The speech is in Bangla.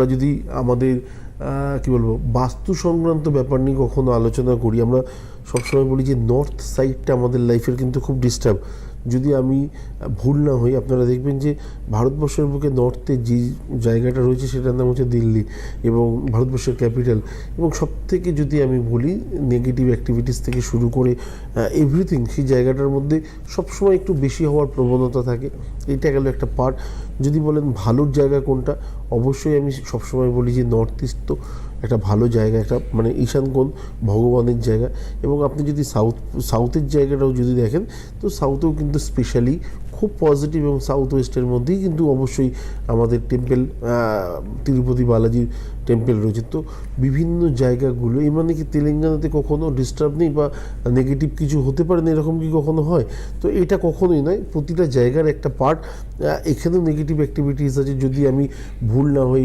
আমরা যদি আমাদের কি বলবো বাস্তু সংক্রান্ত ব্যাপার নিয়ে কখনো আলোচনা করি, আমরা সবসময় বলি যে নর্থ সাইডটা আমাদের লাইফের কিন্তু খুব ডিস্টার্ব। যদি আমি ভুল না হই, আপনারা দেখবেন যে ভারতবর্ষের বুকে নর্থে যে জায়গাটা রয়েছে সেটার নাম হচ্ছে দিল্লি, এবং ভারতবর্ষের ক্যাপিটাল। এবং সব থেকে যদি আমি বলি নেগেটিভ অ্যাক্টিভিটিস থেকে শুরু করে এভরিথিং, সেই জায়গাটার মধ্যে সবসময় একটু বেশি হওয়ার প্রবণতা থাকে। এটা গেল একটা পার্ট। যদি বলেন ভালোর জায়গা কোনটা, অবশ্যই আমি সবসময় বলি যে নর্থ ইস্ট তো একটা ভালো জায়গা, একটা মানে ঈশান কোণ ভগবানের জায়গা। এবং আপনি যদি সাউথের জায়গাটাও যদি দেখেন, তো সাউথেও কিন্তু স্পেশালি খুব পজিটিভ, এবং সাউথ ওয়েস্টের মধ্যেই কিন্তু অবশ্যই আমাদের টেম্পেল, তিরুপতি বালাজির টেম্পেল রয়েছে। তো বিভিন্ন জায়গাগুলো, এই মানে কি তেলেঙ্গানাতে কখনো ডিস্টার্ব নেই বা নেগেটিভ কিছু হতে পারে না, এরকম কি কখনো হয়? তো এটা কখনোই নয়, প্রতিটা জায়গার একটা পার্ট। এখানেও নেগেটিভ অ্যাক্টিভিটিস আছে। যদি আমি ভুল না হই,